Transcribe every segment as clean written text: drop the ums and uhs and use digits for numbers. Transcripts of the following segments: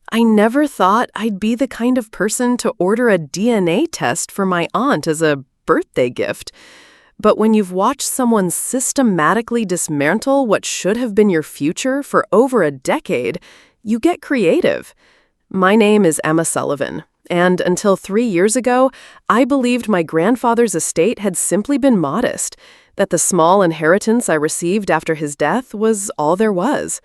I never thought I'd be the kind of person to order a DNA test for my aunt as a birthday gift. But when you've watched someone systematically dismantle what should have been your future for over a decade, you get creative. My name is Emma Sullivan, and until 3 years ago, I believed my grandfather's estate had simply been modest, that the small inheritance I received after his death was all there was.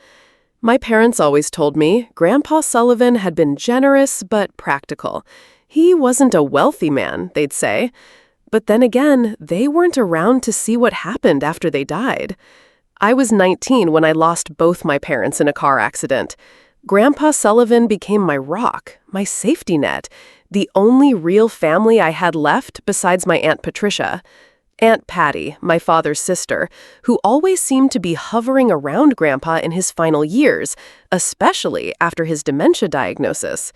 My parents always told me Grandpa Sullivan had been generous but practical. He wasn't a wealthy man, they'd say. But then again, they weren't around to see what happened after they died. I was 19 when I lost both my parents in a car accident. Grandpa Sullivan became my rock, my safety net, the only real family I had left besides my Aunt Patricia. Aunt Patty, my father's sister, who always seemed to be hovering around Grandpa in his final years, especially after his dementia diagnosis.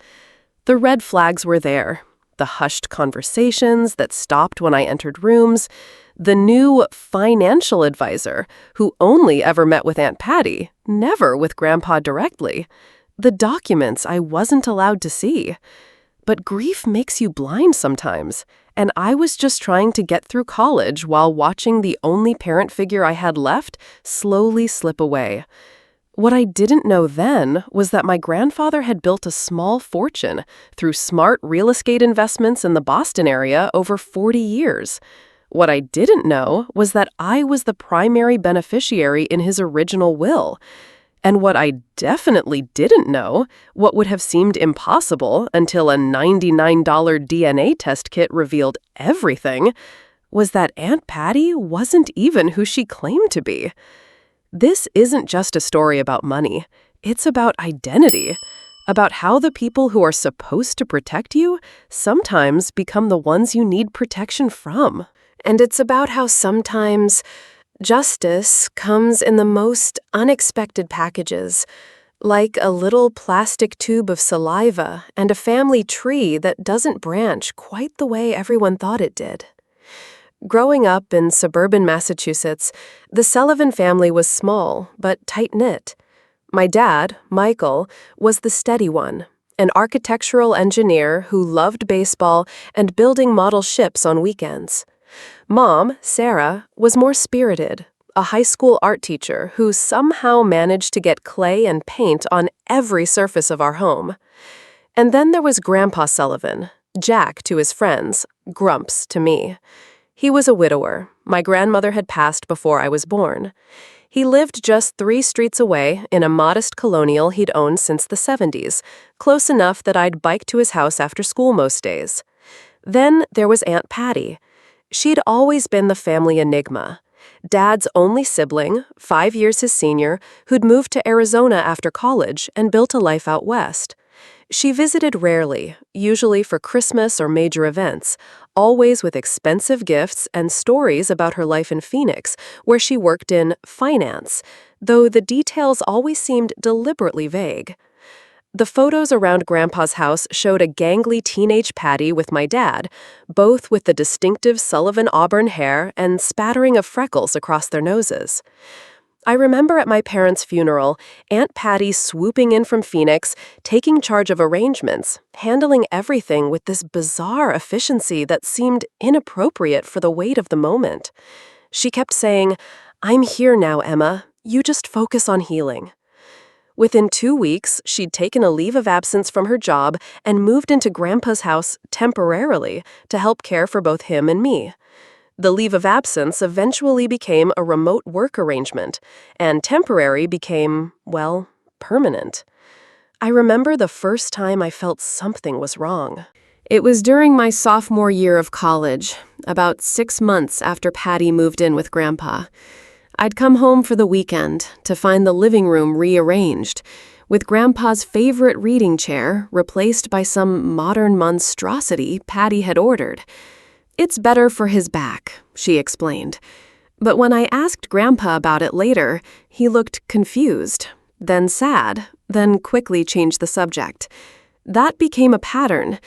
The red flags were there. The hushed conversations that stopped when I entered rooms, the new financial advisor who only ever met with Aunt Patty, never with Grandpa directly, the documents I wasn't allowed to see. But grief makes you blind sometimes, and I was just trying to get through college while watching the only parent figure I had left slowly slip away. What I didn't know then was that my grandfather had built a small fortune through smart real estate investments in the Boston area over 40 years. What I didn't know was that I was the primary beneficiary in his original will. And what I definitely didn't know, what would have seemed impossible until a $99 DNA test kit revealed everything, was that Aunt Patty wasn't even who she claimed to be. This isn't just a story about money. It's about identity, about how the people who are supposed to protect you sometimes become the ones you need protection from. And it's about how sometimes justice comes in the most unexpected packages, like a little plastic tube of saliva and a family tree that doesn't branch quite the way everyone thought it did. Growing up in suburban Massachusetts, the Sullivan family was small but tight-knit. My dad, Michael, was the steady one, an architectural engineer who loved baseball and building model ships on weekends. Mom, Sarah, was more spirited, a high school art teacher who somehow managed to get clay and paint on every surface of our home. And then there was Grandpa Sullivan, Jack to his friends, Grumps to me. He was a widower. My grandmother had passed before I was born. He lived just 3 streets away in a modest colonial he'd owned since the 70s, close enough that I'd bike to his house after school most days. Then there was Aunt Patty. She'd always been the family enigma. Dad's only sibling, 5 years his senior, who'd moved to Arizona after college and built a life out west. She visited rarely, usually for Christmas or major events, always with expensive gifts and stories about her life in Phoenix, where she worked in finance, though the details always seemed deliberately vague. The photos around Grandpa's house showed a gangly teenage Patty with my dad, both with the distinctive Sullivan auburn hair and spattering of freckles across their noses. I remember at my parents' funeral, Aunt Patty swooping in from Phoenix, taking charge of arrangements, handling everything with this bizarre efficiency that seemed inappropriate for the weight of the moment. She kept saying, "I'm here now, Emma. You just focus on healing." Within 2 weeks, she'd taken a leave of absence from her job and moved into Grandpa's house temporarily to help care for both him and me. The leave of absence eventually became a remote work arrangement, and temporary became, well, permanent. I remember the first time I felt something was wrong. It was during my sophomore year of college, about 6 months after Patty moved in with Grandpa. I'd come home for the weekend to find the living room rearranged, with Grandpa's favorite reading chair replaced by some modern monstrosity Patty had ordered. "It's better for his back," she explained. But when I asked Grandpa about it later, he looked confused, then sad, then quickly changed the subject. That became a pattern.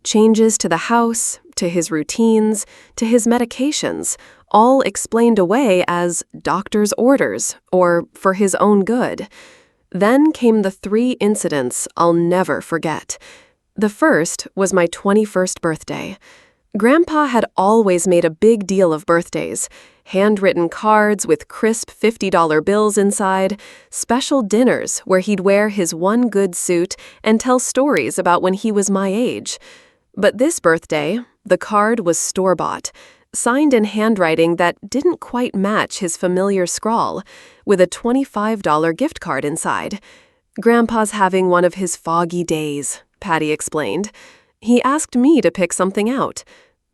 Changes to the house, to his routines, to his medications, all explained away as doctor's orders or for his own good. Then came the 3 incidents I'll never forget. The first was my 21st birthday. Grandpa had always made a big deal of birthdays. Handwritten cards with crisp $50 bills inside, special dinners where he'd wear his one good suit and tell stories about when he was my age. But this birthday, the card was store-bought, signed in handwriting that didn't quite match his familiar scrawl, with a $25 gift card inside. "Grandpa's having one of his foggy days," Patty explained. He asked me to pick something out.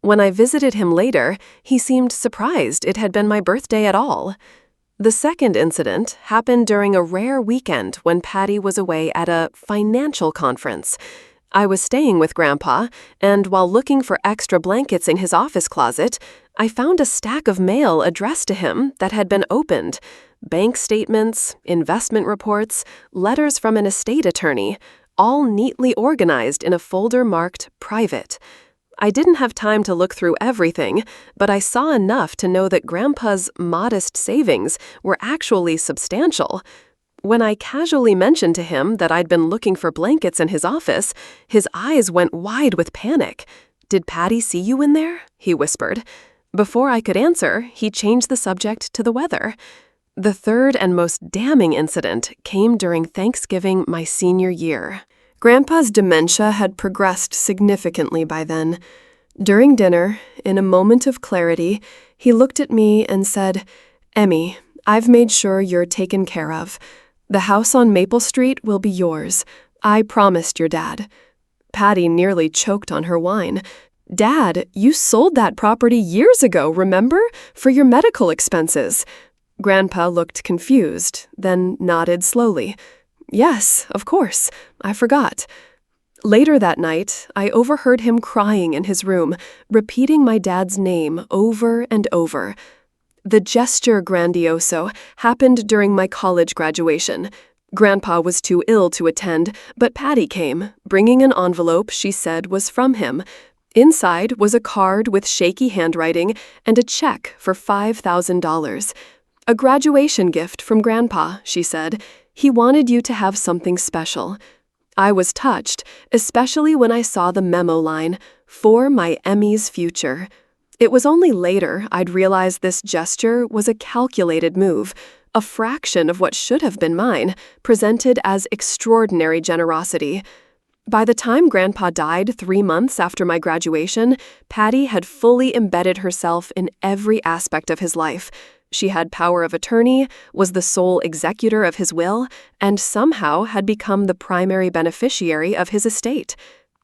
When I visited him later, he seemed surprised it had been my birthday at all. The second incident happened during a rare weekend when Patty was away at a financial conference. I was staying with Grandpa, and while looking for extra blankets in his office closet, I found a stack of mail addressed to him that had been opened. Bank statements, investment reports, letters from an estate attorney, all neatly organized in a folder marked private. I didn't have time to look through everything, but I saw enough to know that Grandpa's modest savings were actually substantial. When I casually mentioned to him that I'd been looking for blankets in his office, his eyes went wide with panic. "Did Patty see you in there?" he whispered. Before I could answer, he changed the subject to the weather. The third and most damning incident came during Thanksgiving my senior year. Grandpa's dementia had progressed significantly by then. During dinner, in a moment of clarity, he looked at me and said, "Emmy, I've made sure you're taken care of. The house on Maple Street will be yours. I promised your dad." Patty nearly choked on her wine. "Dad, you sold that property years ago, remember? For your medical expenses." Grandpa looked confused, then nodded slowly. "Yes, of course. I forgot." Later that night, I overheard him crying in his room, repeating my dad's name over and over. The gesture grandioso happened during my college graduation. Grandpa was too ill to attend, but Patty came, bringing an envelope she said was from him. Inside was a card with shaky handwriting and a check for $5,000. "A graduation gift from Grandpa," she said. "He wanted you to have something special." I was touched, especially when I saw the memo line, "For my Emmy's future." It was only later I'd realized this gesture was a calculated move, a fraction of what should have been mine, presented as extraordinary generosity. By the time Grandpa died 3 months after my graduation, Patty had fully embedded herself in every aspect of his life. She had power of attorney, was the sole executor of his will, and somehow had become the primary beneficiary of his estate.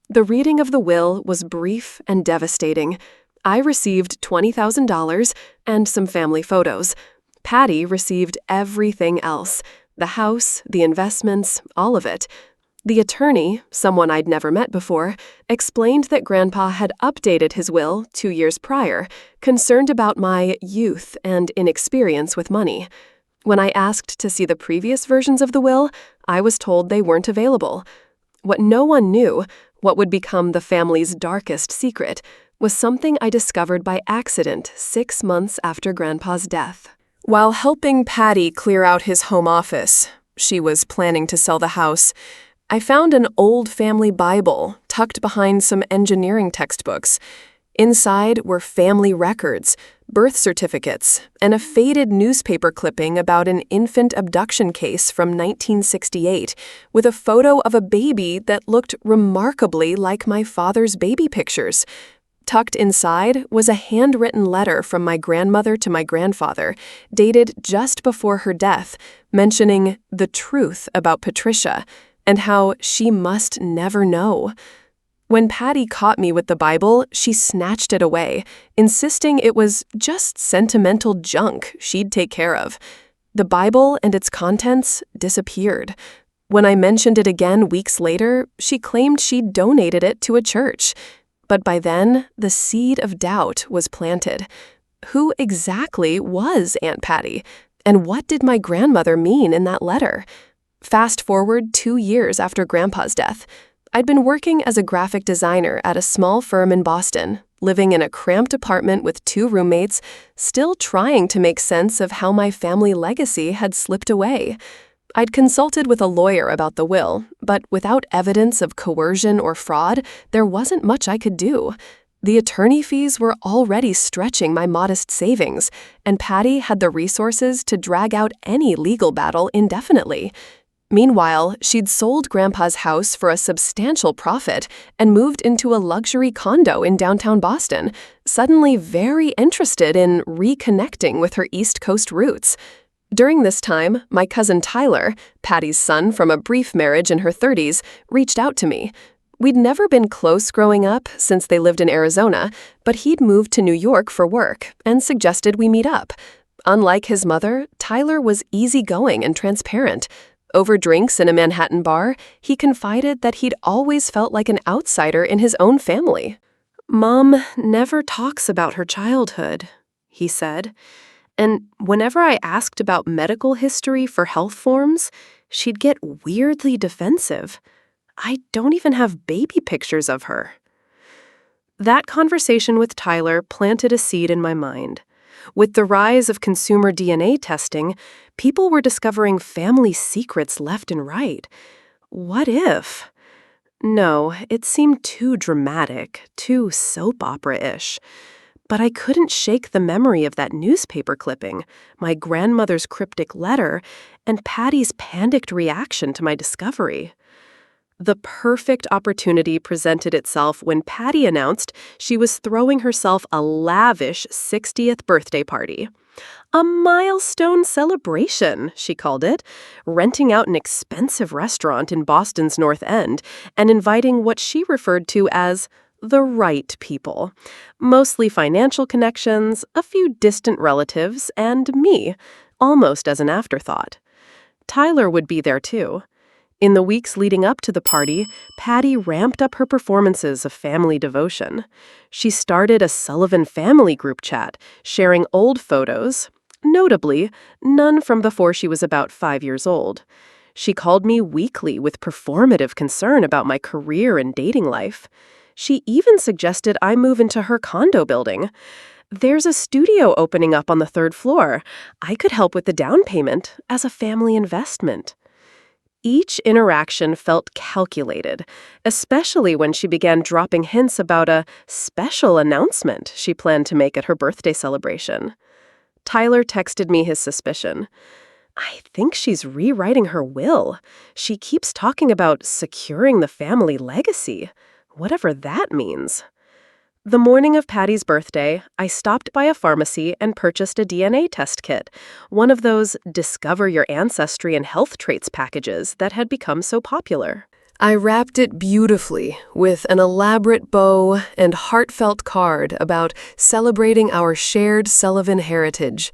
The reading of the will was brief and devastating. I received $20,000 and some family photos. Patty received everything else: the house, the investments, all of it. The attorney, someone I'd never met before, explained that Grandpa had updated his will 2 years prior, concerned about my youth and inexperience with money. When I asked to see the previous versions of the will, I was told they weren't available. What no one knew, what would become the family's darkest secret, was something I discovered by accident 6 months after Grandpa's death. While helping Patty clear out his home office, she was planning to sell the house, I found an old family Bible tucked behind some engineering textbooks. Inside were family records, birth certificates, and a faded newspaper clipping about an infant abduction case from 1968, with a photo of a baby that looked remarkably like my father's baby pictures. Tucked inside was a handwritten letter from my grandmother to my grandfather, dated just before her death, mentioning the truth about Patricia and how she must never know. When Patty caught me with the Bible, she snatched it away, insisting it was just sentimental junk she'd take care of. The Bible and its contents disappeared. When I mentioned it again weeks later, she claimed she'd donated it to a church. But by then, the seed of doubt was planted. Who exactly was Aunt Patty? And what did my grandmother mean in that letter? Fast forward 2 years after Grandpa's death. I'd been working as a graphic designer at a small firm in Boston, living in a cramped apartment with 2 roommates, still trying to make sense of how my family legacy had slipped away. I'd consulted with a lawyer about the will, but without evidence of coercion or fraud, there wasn't much I could do. The attorney fees were already stretching my modest savings, and Patty had the resources to drag out any legal battle indefinitely. Meanwhile, she'd sold Grandpa's house for a substantial profit and moved into a luxury condo in downtown Boston, suddenly very interested in reconnecting with her East Coast roots. During this time, my cousin Tyler, Patty's son from a brief marriage in her 30s, reached out to me. We'd never been close growing up since they lived in Arizona, but he'd moved to New York for work and suggested we meet up. Unlike his mother, Tyler was easygoing and transparent. Over drinks in a Manhattan bar, he confided that he'd always felt like an outsider in his own family. "Mom never talks about her childhood," he said. "And whenever I asked about medical history for health forms, she'd get weirdly defensive. I don't even have baby pictures of her." That conversation with Tyler planted a seed in my mind. With the rise of consumer DNA testing, people were discovering family secrets left and right. What if? No, it seemed too dramatic, too soap opera-ish. But I couldn't shake the memory of that newspaper clipping, my grandmother's cryptic letter, and Patty's panicked reaction to my discovery. The perfect opportunity presented itself when Patty announced she was throwing herself a lavish 60th birthday party. A milestone celebration, she called it, renting out an expensive restaurant in Boston's North End and inviting what she referred to as the right people. Mostly financial connections, a few distant relatives, and me, almost as an afterthought. Tyler would be there too. In the weeks leading up to the party, Patty ramped up her performances of family devotion. She started a Sullivan family group chat, sharing old photos, notably, none from before she was about 5 years old. She called me weekly with performative concern about my career and dating life. She even suggested I move into her condo building. "There's a studio opening up on the 3rd floor. I could help with the down payment as a family investment." Each interaction felt calculated, especially when she began dropping hints about a special announcement she planned to make at her birthday celebration. Tyler texted me his suspicion. "I think she's rewriting her will. She keeps talking about securing the family legacy, whatever that means." The morning of Patty's birthday, I stopped by a pharmacy and purchased a DNA test kit, one of those Discover Your Ancestry and Health Traits packages that had become so popular. I wrapped it beautifully with an elaborate bow and heartfelt card about celebrating our shared Sullivan heritage.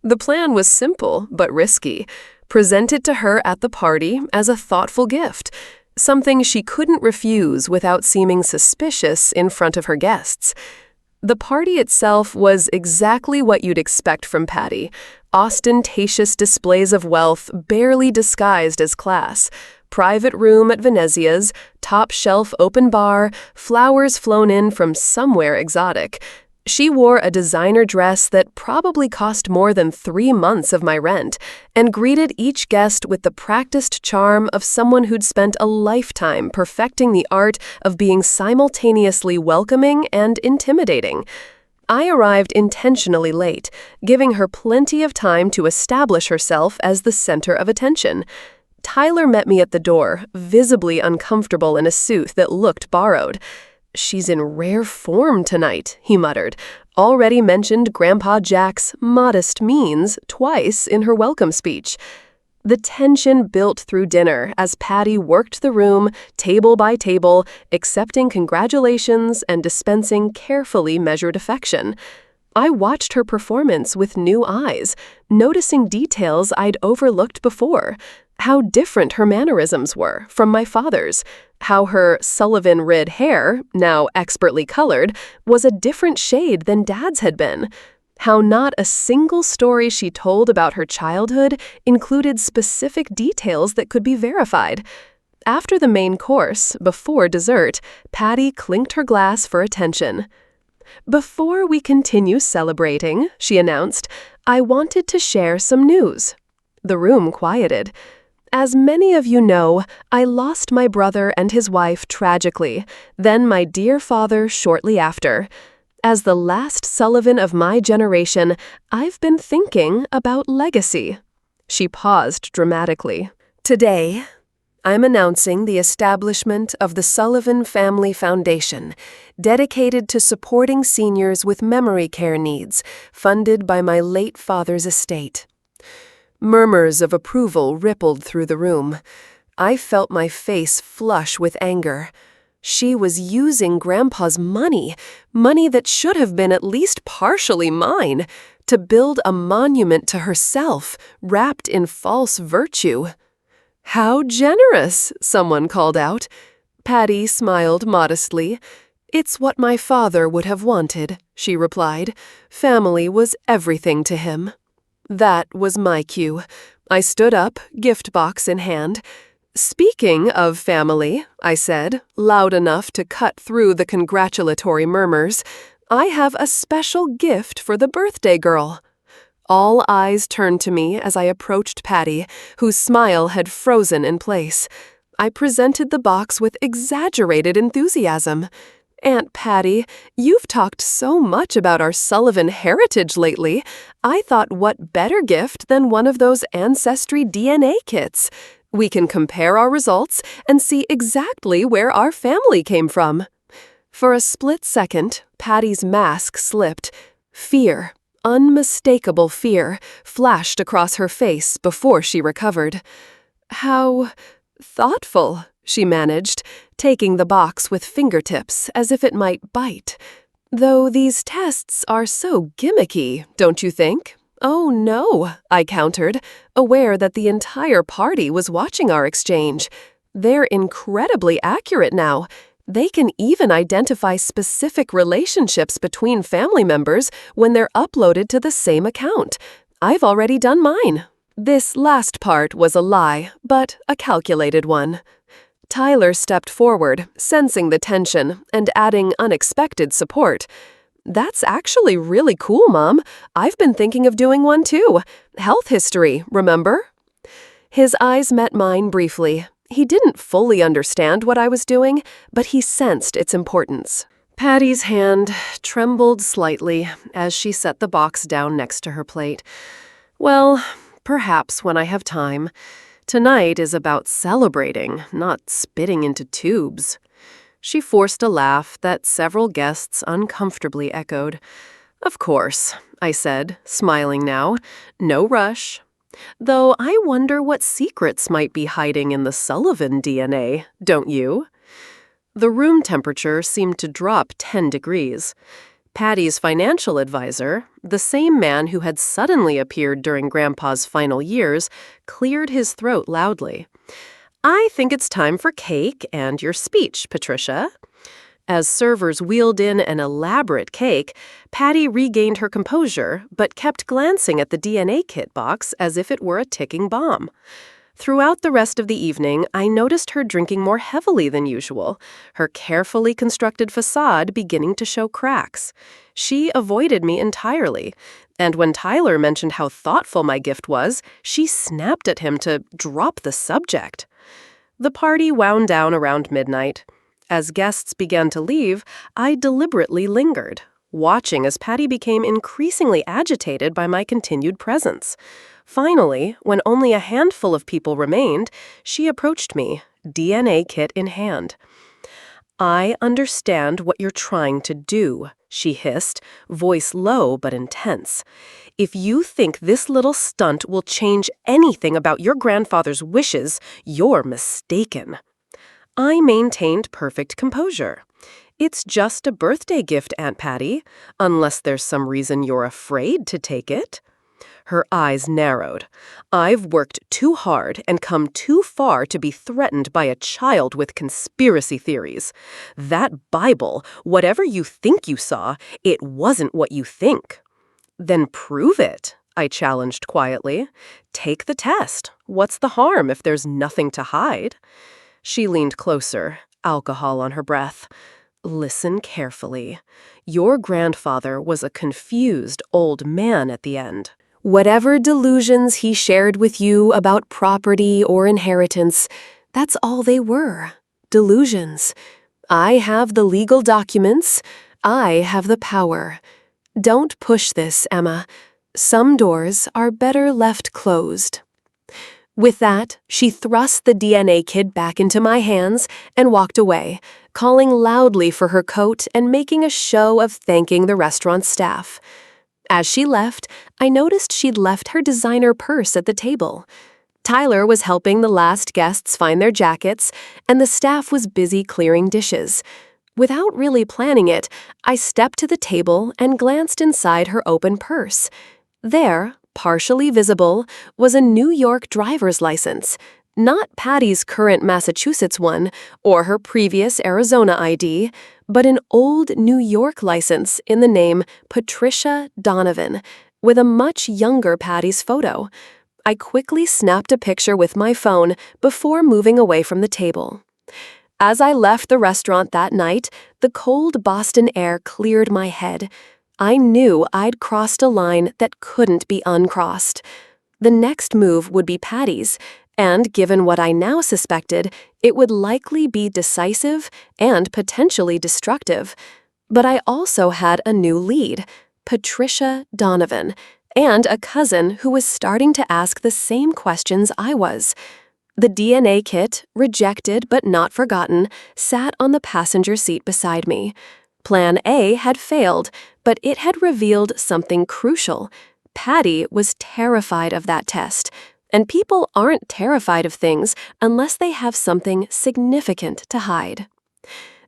The plan was simple but risky. Present it to her at the party as a thoughtful gift, something she couldn't refuse without seeming suspicious in front of her guests. The party itself was exactly what you'd expect from Patty. Ostentatious displays of wealth barely disguised as class. Private room at Venezia's, top-shelf open bar, flowers flown in from somewhere exotic. She wore a designer dress that probably cost more than 3 months of my rent, and greeted each guest with the practiced charm of someone who'd spent a lifetime perfecting the art of being simultaneously welcoming and intimidating. I arrived intentionally late, giving her plenty of time to establish herself as the center of attention. Tyler met me at the door, visibly uncomfortable in a suit that looked borrowed. "She's in rare form tonight," he muttered. Already mentioned Grandpa Jack's modest means twice in her welcome speech. The tension built through dinner as Patty worked the room, table by table, accepting congratulations and dispensing carefully measured affection. I watched her performance with new eyes, noticing details I'd overlooked before. How different her mannerisms were from my father's. How her Sullivan-rid hair, now expertly colored, was a different shade than Dad's had been. How not a single story she told about her childhood included specific details that could be verified. After the main course, before dessert, Patty clinked her glass for attention. "Before we continue celebrating," she announced, "I wanted to share some news." The room quieted. As many of you know, I lost my brother and his wife tragically, then my dear father shortly after. As the last Sullivan of my generation, I've been thinking about legacy. She paused dramatically. Today, I'm announcing the establishment of the Sullivan Family Foundation, dedicated to supporting seniors with memory care needs, funded by my late father's estate. Murmurs of approval rippled through the room. I felt my face flush with anger. She was using Grandpa's money that should have been at least partially mine, to build a monument to herself, wrapped in false virtue. "How generous," someone called out. Patty smiled modestly. "It's what my father would have wanted," she replied. "Family was everything to him." That was my cue. I stood up, gift box in hand. "Speaking of family," I said, loud enough to cut through the congratulatory murmurs, "I have a special gift for the birthday girl." All eyes turned to me as I approached Patty, whose smile had frozen in place. I presented the box with exaggerated enthusiasm. "Aunt Patty, you've talked so much about our Sullivan heritage lately. I thought what better gift than one of those Ancestry DNA kits? We can compare our results and see exactly where our family came from." For a split second, Patty's mask slipped. Fear, unmistakable fear, flashed across her face before she recovered. "How thoughtful," she managed, taking the box with fingertips as if it might bite. "Though these tests are so gimmicky, don't you think?" "Oh no," I countered, aware that the entire party was watching our exchange. "They're incredibly accurate now. They can even identify specific relationships between family members when they're uploaded to the same account. I've already done mine." This last part was a lie, but a calculated one. Tyler stepped forward, sensing the tension and adding unexpected support. "That's actually really cool, Mom. I've been thinking of doing one too. Health history, remember?" His eyes met mine briefly. He didn't fully understand what I was doing, but he sensed its importance. Patty's hand trembled slightly as she set the box down next to her plate. "Well, perhaps when I have time. Tonight is about celebrating, not spitting into tubes." She forced a laugh that several guests uncomfortably echoed. "Of course," I said, smiling now. "No rush. Though I wonder what secrets might be hiding in the Sullivan DNA, don't you?" The room temperature seemed to drop 10 degrees. Patty's financial advisor, the same man who had suddenly appeared during Grandpa's final years, cleared his throat loudly. "I think it's time for cake and your speech, Patricia." As servers wheeled in an elaborate cake, Patty regained her composure, but kept glancing at the DNA kit box as if it were a ticking bomb. Throughout the rest of the evening, I noticed her drinking more heavily than usual, her carefully constructed facade beginning to show cracks. She avoided me entirely, and when Tyler mentioned how thoughtful my gift was, she snapped at him to drop the subject. The party wound down around midnight. As guests began to leave, I deliberately lingered, watching as Patty became increasingly agitated by my continued presence. Finally, when only a handful of people remained, she approached me, DNA kit in hand. "I understand what you're trying to do," she hissed, voice low but intense. "If you think this little stunt will change anything about your grandfather's wishes, you're mistaken." I maintained perfect composure. "It's just a birthday gift, Aunt Patty, unless there's some reason you're afraid to take it." Her eyes narrowed. "I've worked too hard and come too far to be threatened by a child with conspiracy theories. That Bible, whatever you think you saw, it wasn't what you think." "Then prove it," I challenged quietly. "Take the test. What's the harm if there's nothing to hide?" She leaned closer, alcohol on her breath. "Listen carefully. Your grandfather was a confused old man at the end. Whatever delusions he shared with you about property or inheritance, that's all they were. Delusions. I have the legal documents. I have the power. Don't push this, Emma. Some doors are better left closed. With that, she thrust the DNA kit back into my hands and walked away, calling loudly for her coat and making a show of thanking the restaurant staff. As she left, I noticed she'd left her designer purse at the table. Tyler was helping the last guests find their jackets, and the staff was busy clearing dishes. Without really planning it, I stepped to the table and glanced inside her open purse. There, partially visible, was a New York driver's license, not Patty's current Massachusetts one or her previous Arizona ID, but an old New York license in the name Patricia Donovan, with a much younger Patty's photo. I quickly snapped a picture with my phone before moving away from the table. As I left the restaurant that night, the cold Boston air cleared my head. I knew I'd crossed a line that couldn't be uncrossed. The next move would be Patty's, and given what I now suspected, it would likely be decisive and potentially destructive. But I also had a new lead, Patricia Donovan, and a cousin who was starting to ask the same questions I was. The DNA kit, rejected but not forgotten, sat on the passenger seat beside me. Plan A had failed, but it had revealed something crucial. Patty was terrified of that test, and people aren't terrified of things unless they have something significant to hide.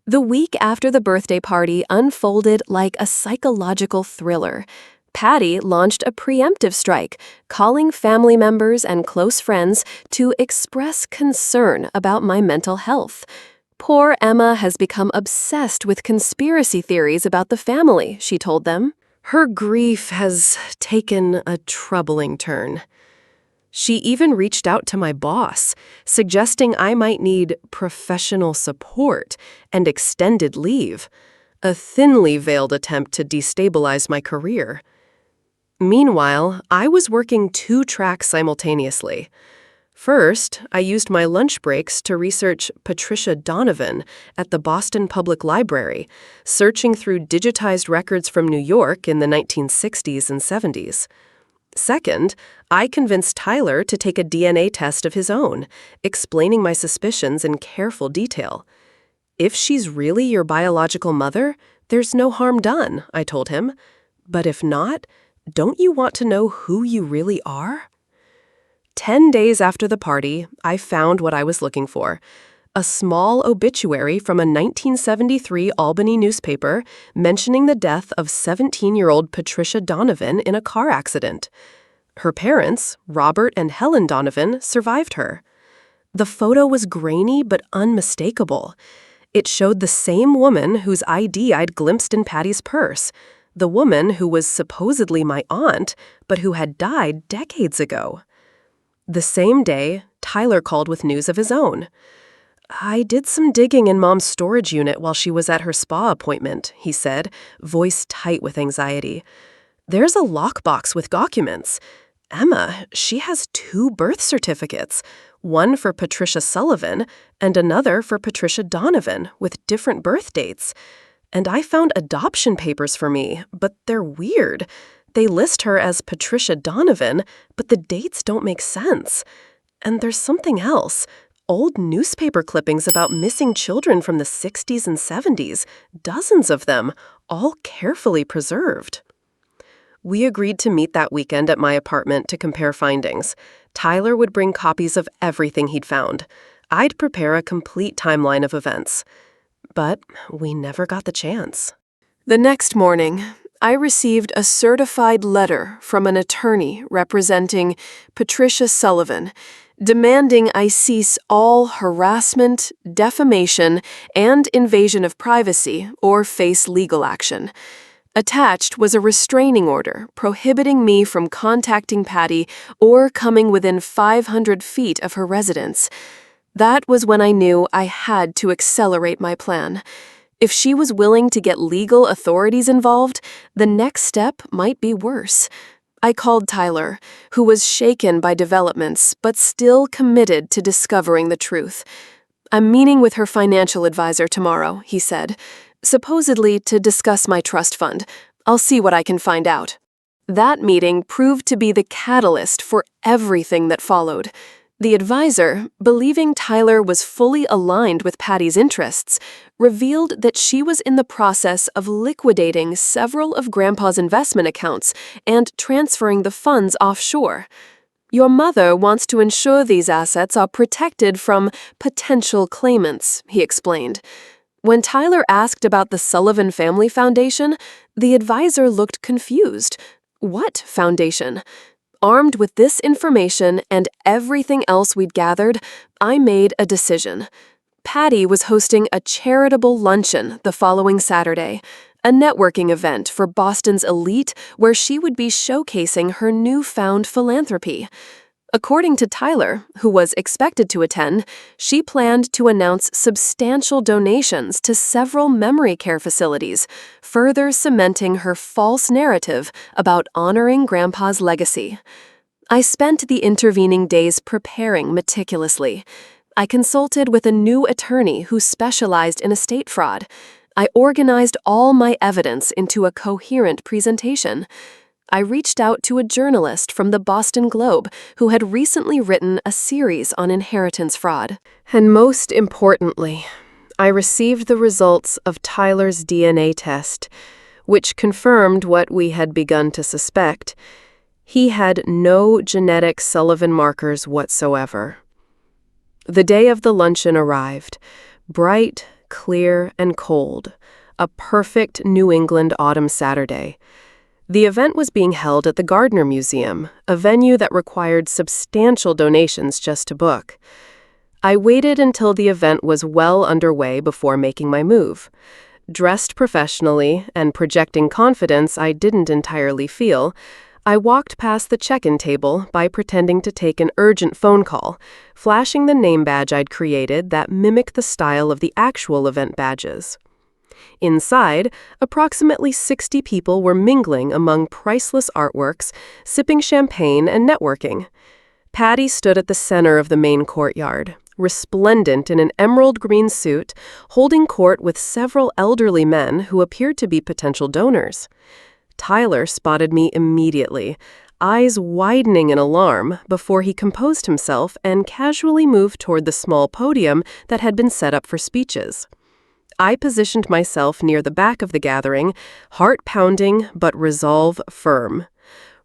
The week after the birthday party unfolded like a psychological thriller. Patty launched a preemptive strike, calling family members and close friends to express concern about my mental health. Poor Emma has become obsessed with conspiracy theories about the family, she told them. Her grief has taken a troubling turn. She even reached out to my boss, suggesting I might need professional support and extended leave, a thinly veiled attempt to destabilize my career. Meanwhile, I was working 2 tracks simultaneously. First, I used my lunch breaks to research Patricia Donovan at the Boston Public Library, searching through digitized records from New York in the 1960s and 70s. Second, I convinced Tyler to take a DNA test of his own, explaining my suspicions in careful detail. If she's really your biological mother, there's no harm done, I told him. But if not, don't you want to know who you really are? 10 days after the party, I found what I was looking for. A small obituary from a 1973 Albany newspaper mentioning the death of 17-year-old Patricia Donovan in a car accident. Her parents, Robert and Helen Donovan, survived her. The photo was grainy but unmistakable. It showed the same woman whose ID I'd glimpsed in Patty's purse, the woman who was supposedly my aunt, but who had died decades ago. The same day, Tyler called with news of his own. I did some digging in Mom's storage unit while she was at her spa appointment, he said, voice tight with anxiety. There's a lockbox with documents. Emma, she has 2 birth certificates, one for Patricia Sullivan and another for Patricia Donovan with different birth dates. And I found adoption papers for me, but they're weird. They list her as Patricia Donovan, but the dates don't make sense. And there's something else. Old newspaper clippings about missing children from the 60s and 70s, dozens of them, all carefully preserved. We agreed to meet that weekend at my apartment to compare findings. Tyler would bring copies of everything he'd found. I'd prepare a complete timeline of events. But we never got the chance. The next morning, I received a certified letter from an attorney representing Patricia Sullivan, demanding I cease all harassment, defamation, and invasion of privacy or face legal action. Attached was a restraining order prohibiting me from contacting Patty or coming within 500 feet of her residence. That was when I knew I had to accelerate my plan. If she was willing to get legal authorities involved, the next step might be worse. I called Tyler, who was shaken by developments but still committed to discovering the truth. "I'm meeting with her financial advisor tomorrow," he said, "supposedly to discuss my trust fund. I'll see what I can find out." That meeting proved to be the catalyst for everything that followed. The advisor, believing Tyler was fully aligned with Patty's interests, revealed that she was in the process of liquidating several of Grandpa's investment accounts and transferring the funds offshore. "Your mother wants to ensure these assets are protected from potential claimants," he explained. When Tyler asked about the Sullivan Family Foundation, the advisor looked confused. "What foundation?" Armed with this information and everything else we'd gathered, I made a decision. Patty was hosting a charitable luncheon the following Saturday, a networking event for Boston's elite where she would be showcasing her newfound philanthropy. According to Tyler, who was expected to attend, she planned to announce substantial donations to several memory care facilities, further cementing her false narrative about honoring Grandpa's legacy. I spent the intervening days preparing meticulously. I consulted with a new attorney who specialized in estate fraud. I organized all my evidence into a coherent presentation. I reached out to a journalist from the Boston Globe who had recently written a series on inheritance fraud. And most importantly, I received the results of Tyler's DNA test, which confirmed what we had begun to suspect. He had no genetic Sullivan markers whatsoever. The day of the luncheon arrived, bright, clear, and cold, a perfect New England autumn Saturday. The event was being held at the Gardner Museum, a venue that required substantial donations just to book. I waited until the event was well underway before making my move. Dressed professionally and projecting confidence I didn't entirely feel, I walked past the check-in table by pretending to take an urgent phone call, flashing the name badge I'd created that mimicked the style of the actual event badges. Inside, approximately 60 people were mingling among priceless artworks, sipping champagne and networking. Patty stood at the center of the main courtyard, resplendent in an emerald green suit, holding court with several elderly men who appeared to be potential donors. Tyler spotted me immediately, eyes widening in alarm before he composed himself and casually moved toward the small podium that had been set up for speeches. I positioned myself near the back of the gathering, heart pounding but resolve firm.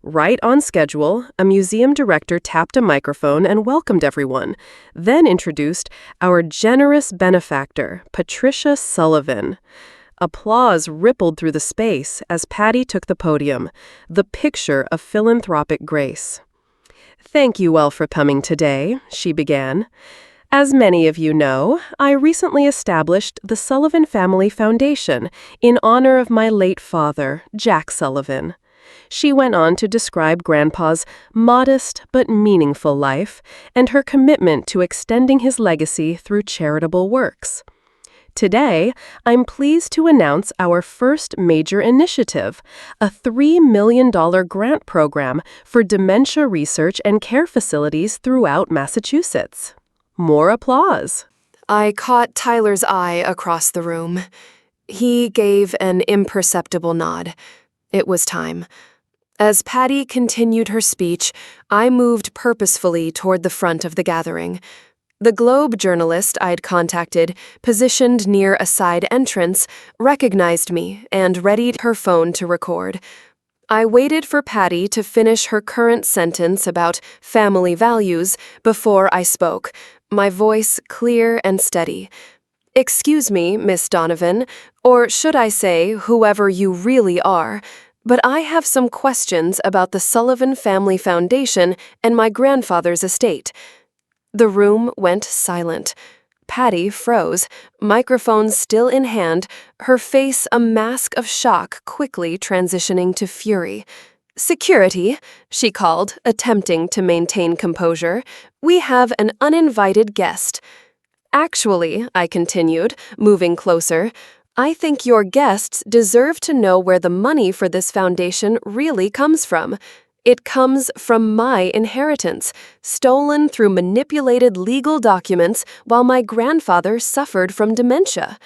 Right on schedule, a museum director tapped a microphone and welcomed everyone, then introduced our generous benefactor, Patricia Sullivan. Applause rippled through the space as Patty took the podium, the picture of philanthropic grace. "Thank you all for coming today," she began. "As many of you know, I recently established the Sullivan Family Foundation in honor of my late father, Jack Sullivan." She went on to describe Grandpa's modest but meaningful life and her commitment to extending his legacy through charitable works. Today, I'm pleased to announce our first major initiative, a $3 million grant program for dementia research and care facilities throughout Massachusetts. More applause. I caught Tyler's eye across the room. He gave an imperceptible nod. It was time. As Patty continued her speech, I moved purposefully toward the front of the gathering. The Globe journalist I'd contacted, positioned near a side entrance, recognized me and readied her phone to record. I waited for Patty to finish her current sentence about family values before I spoke, my voice clear and steady. "Excuse me, Miss Donovan, or should I say, whoever you really are, but I have some questions about the Sullivan Family Foundation and my grandfather's estate." The room went silent. Patty froze, microphone still in hand, her face a mask of shock quickly transitioning to fury. "Security," she called, attempting to maintain composure. "We have an uninvited guest." "Actually," I continued, moving closer, "I think your guests deserve to know where the money for this foundation really comes from. It comes from my inheritance, stolen through manipulated legal documents while my grandfather suffered from dementia.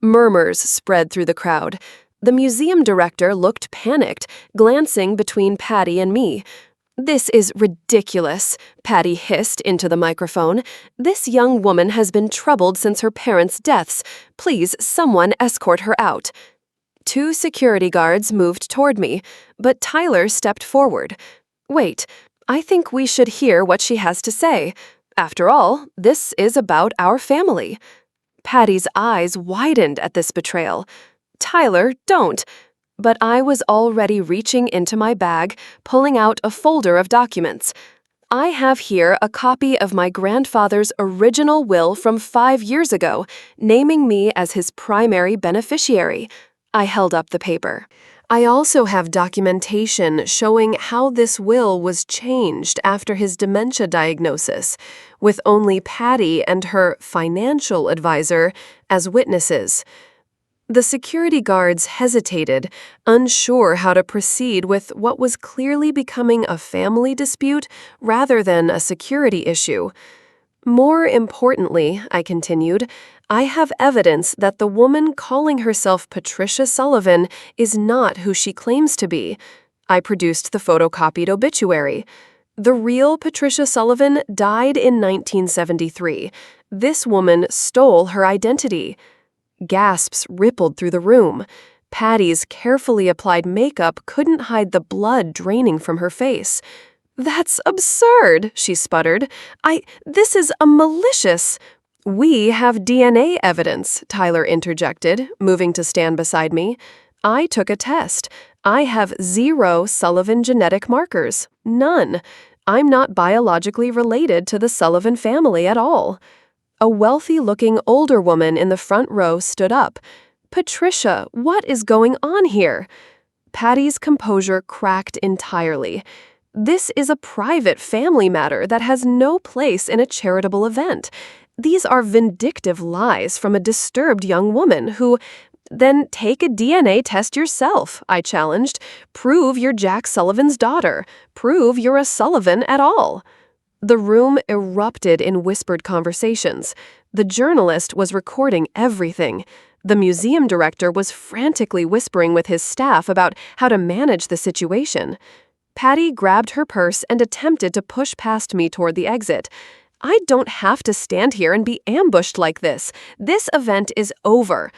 Murmurs spread through the crowd. The museum director looked panicked, glancing between Patty and me. "This is ridiculous," Patty hissed into the microphone. "This young woman has been troubled since her parents' deaths. Please, someone escort her out." 2 security guards moved toward me, but Tyler stepped forward. "Wait, I think we should hear what she has to say. After all, this is about our family." Patty's eyes widened at this betrayal. "Tyler, don't." But I was already reaching into my bag, pulling out a folder of documents. "I have here a copy of my grandfather's original will from 5 years ago, naming me as his primary beneficiary." I held up the paper. "I also have documentation showing how this will was changed after his dementia diagnosis, with only Patty and her financial advisor as witnesses." The security guards hesitated, unsure how to proceed with what was clearly becoming a family dispute rather than a security issue. "More importantly," I continued, "I have evidence that the woman calling herself Patricia Sullivan is not who she claims to be." I produced the photocopied obituary. "The real Patricia Sullivan died in 1973. This woman stole her identity." Gasps rippled through the room. Patty's carefully applied makeup couldn't hide the blood draining from her face. "That's absurd," she sputtered. This is a malicious—" "We have DNA evidence," Tyler interjected, moving to stand beside me. "I took a test. I have 0 Sullivan genetic markers. None. I'm not biologically related to the Sullivan family at all." A wealthy-looking older woman in the front row stood up. "Patricia, what is going on here?" Patty's composure cracked entirely. "This is a private family matter that has no place in a charitable event. These are vindictive lies from a disturbed young woman who—" "Then take a DNA test yourself," I challenged. "Prove you're Jack Sullivan's daughter. Prove you're a Sullivan at all." The room erupted in whispered conversations. The journalist was recording everything. The museum director was frantically whispering with his staff about how to manage the situation. Patty grabbed her purse and attempted to push past me toward the exit. "I don't have to stand here and be ambushed like this. This event is over."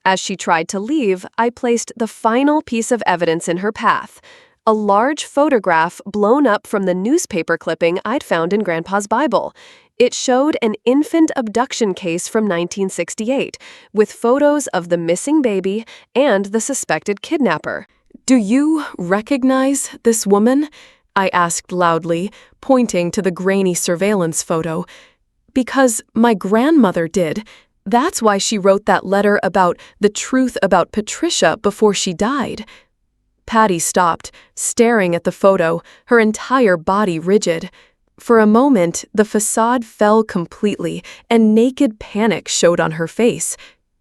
As she tried to leave, I placed the final piece of evidence in her path. A large photograph blown up from the newspaper clipping I'd found in Grandpa's Bible. It showed an infant abduction case from 1968, with photos of the missing baby and the suspected kidnapper. "Do you recognize this woman?" I asked loudly, pointing to the grainy surveillance photo. "Because my grandmother did. That's why she wrote that letter about the truth about Patricia before she died." Patty stopped, staring at the photo, her entire body rigid. For a moment, the facade fell completely, and naked panic showed on her face.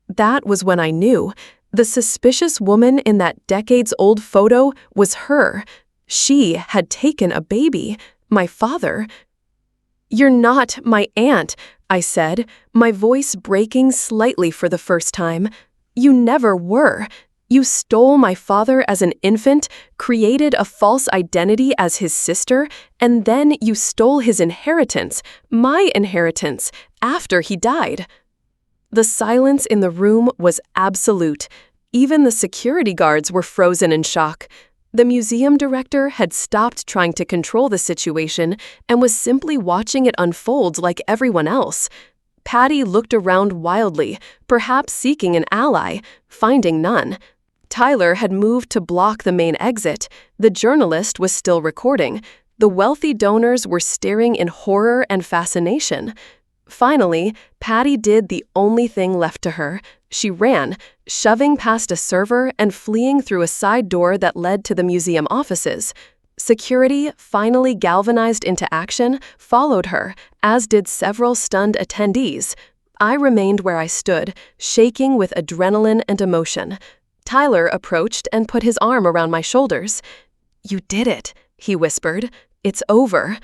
That was when I knew. The suspicious woman in that decades-old photo was her. She had taken a baby, my father. "You're not my aunt," I said, my voice breaking slightly for the first time. "You never were. You stole my father as an infant, created a false identity as his sister, and then you stole his inheritance, my inheritance, after he died." The silence in the room was absolute. Even the security guards were frozen in shock. The museum director had stopped trying to control the situation and was simply watching it unfold like everyone else. Patty looked around wildly, perhaps seeking an ally, finding none. Tyler had moved to block the main exit. The journalist was still recording. The wealthy donors were staring in horror and fascination. Finally, Patty did the only thing left to her. She ran, shoving past a server and fleeing through a side door that led to the museum offices. Security, finally galvanized into action, followed her, as did several stunned attendees. I remained where I stood, shaking with adrenaline and emotion. Tyler approached and put his arm around my shoulders. "You did it," he whispered. "It's over."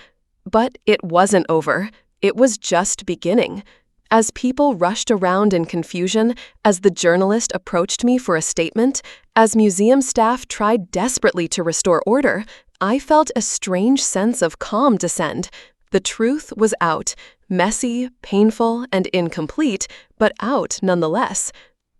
But it wasn't over. It was just beginning. As people rushed around in confusion, as the journalist approached me for a statement, as museum staff tried desperately to restore order, I felt a strange sense of calm descend. The truth was out, messy, painful, and incomplete, but out nonetheless.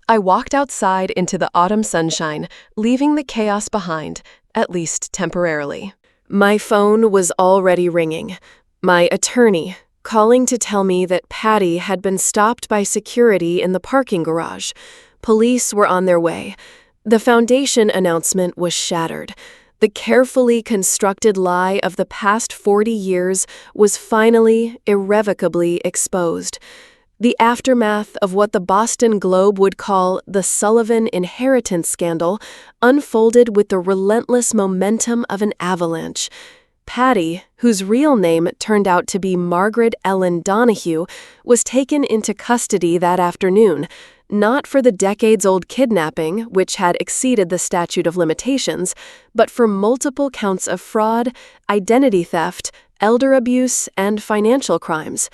I walked outside into the autumn sunshine, leaving the chaos behind, at least temporarily. My phone was already ringing. My attorney, calling to tell me that Patty had been stopped by security in the parking garage. Police were on their way. The foundation announcement was shattered. The carefully constructed lie of the past 40 years was finally, irrevocably exposed. The aftermath of what the Boston Globe would call the Sullivan inheritance scandal unfolded with the relentless momentum of an avalanche. Patty, whose real name turned out to be Margaret Ellen Donahue, was taken into custody that afternoon, not for the decades-old kidnapping, which had exceeded the statute of limitations, but for multiple counts of fraud, identity theft, elder abuse, and financial crimes.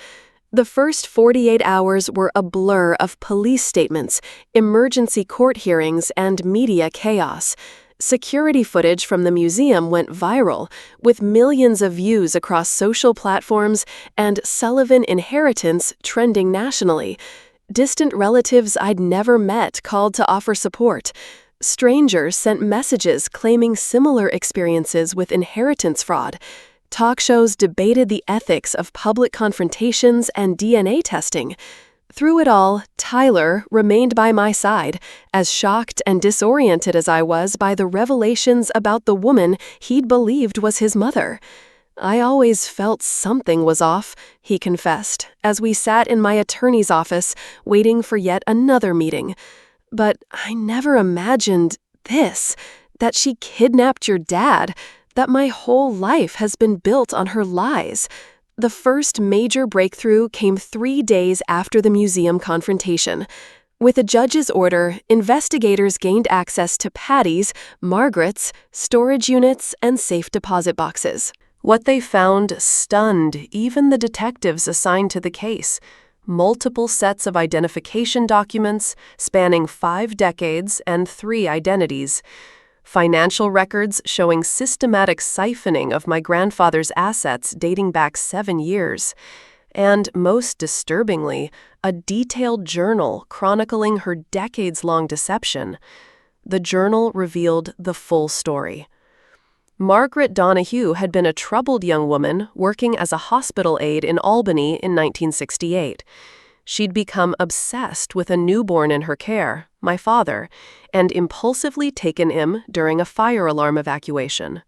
The first 48 hours were a blur of police statements, emergency court hearings, and media chaos. Security footage from the museum went viral, with millions of views across social platforms and Sullivan inheritance trending nationally. Distant relatives I'd never met called to offer support. Strangers sent messages claiming similar experiences with inheritance fraud. Talk shows debated the ethics of public confrontations and DNA testing. Through it all, Tyler remained by my side, as shocked and disoriented as I was by the revelations about the woman he'd believed was his mother. "I always felt something was off," he confessed, as we sat in my attorney's office waiting for yet another meeting. "But I never imagined this, that she kidnapped your dad, that my whole life has been built on her lies." The first major breakthrough came 3 days after the museum confrontation. With a judge's order, investigators gained access to Patty's, Margaret's, storage units, and safe deposit boxes. What they found stunned even the detectives assigned to the case. Multiple sets of identification documents spanning 5 decades and 3 identities. Financial records showing systematic siphoning of my grandfather's assets dating back 7 years. And most disturbingly, a detailed journal chronicling her decades-long deception. The journal revealed the full story. Margaret Donahue had been a troubled young woman working as a hospital aide in Albany in 1968. She'd become obsessed with a newborn in her care, my father, and impulsively taken him during a fire alarm evacuation.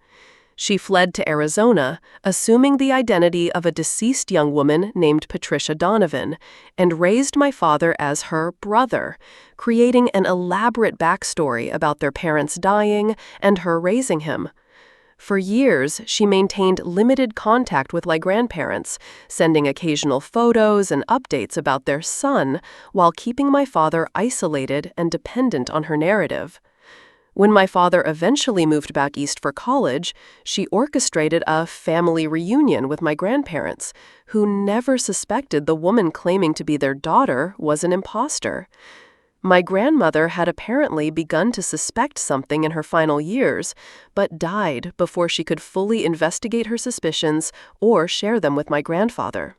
She fled to Arizona, assuming the identity of a deceased young woman named Patricia Donovan, and raised my father as her brother, creating an elaborate backstory about their parents dying and her raising him. For years, she maintained limited contact with my grandparents, sending occasional photos and updates about their son while keeping my father isolated and dependent on her narrative. When my father eventually moved back east for college, she orchestrated a family reunion with my grandparents, who never suspected the woman claiming to be their daughter was an imposter. My grandmother had apparently begun to suspect something in her final years, but died before she could fully investigate her suspicions or share them with my grandfather.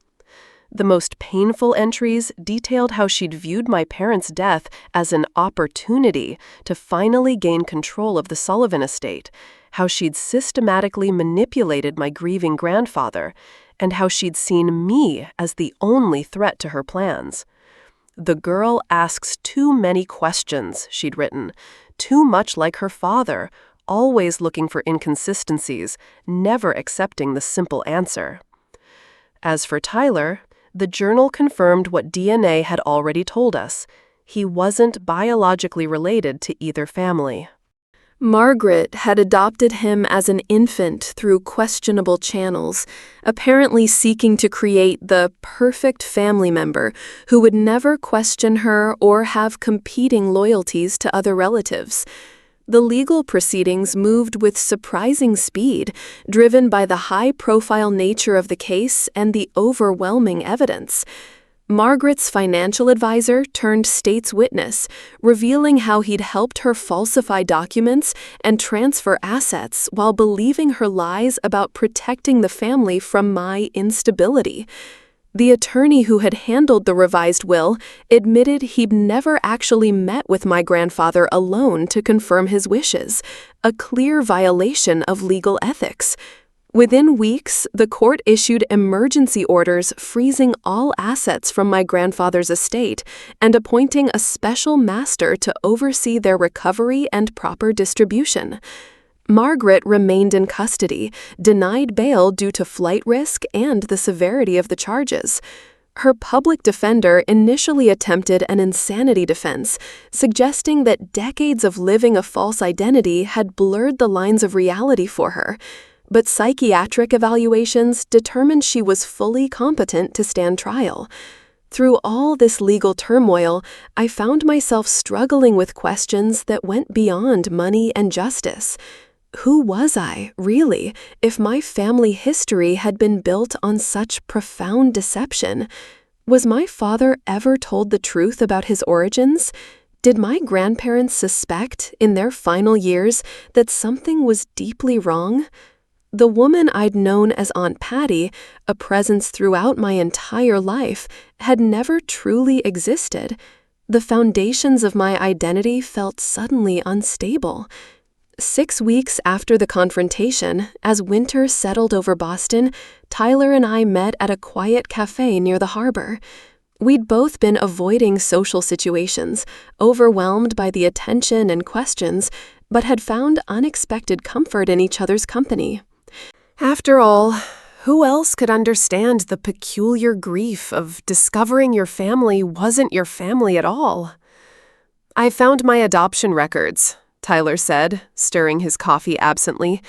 The most painful entries detailed how she'd viewed my parents' death as an opportunity to finally gain control of the Sullivan estate, how she'd systematically manipulated my grieving grandfather, and how she'd seen me as the only threat to her plans. "The girl asks too many questions," she'd written, "too much like her father, always looking for inconsistencies, never accepting the simple answer." As for Tyler, the journal confirmed what DNA had already told us. He wasn't biologically related to either family. Margaret had adopted him as an infant through questionable channels, apparently seeking to create the perfect family member who would never question her or have competing loyalties to other relatives. The legal proceedings moved with surprising speed, driven by the high-profile nature of the case and the overwhelming evidence. Margaret's financial advisor turned state's witness, revealing how he'd helped her falsify documents and transfer assets while believing her lies about protecting the family from my instability. The attorney who had handled the revised will admitted he'd never actually met with my grandfather alone to confirm his wishes, a clear violation of legal ethics. Within weeks, the court issued emergency orders freezing all assets from my grandfather's estate and appointing a special master to oversee their recovery and proper distribution. Margaret remained in custody, denied bail due to flight risk and the severity of the charges. Her public defender initially attempted an insanity defense, suggesting that decades of living a false identity had blurred the lines of reality for her. But psychiatric evaluations determined she was fully competent to stand trial. Through all this legal turmoil, I found myself struggling with questions that went beyond money and justice. Who was I, really, if my family history had been built on such profound deception? Was my father ever told the truth about his origins? Did my grandparents suspect, in their final years, that something was deeply wrong? The woman I'd known as Aunt Patty, a presence throughout my entire life, had never truly existed. The foundations of my identity felt suddenly unstable. 6 weeks after the confrontation, as winter settled over Boston, Tyler and I met at a quiet cafe near the harbor. We'd both been avoiding social situations, overwhelmed by the attention and questions, but had found unexpected comfort in each other's company. After all, who else could understand the peculiar grief of discovering your family wasn't your family at all? "I found my adoption records," Tyler said, stirring his coffee absently.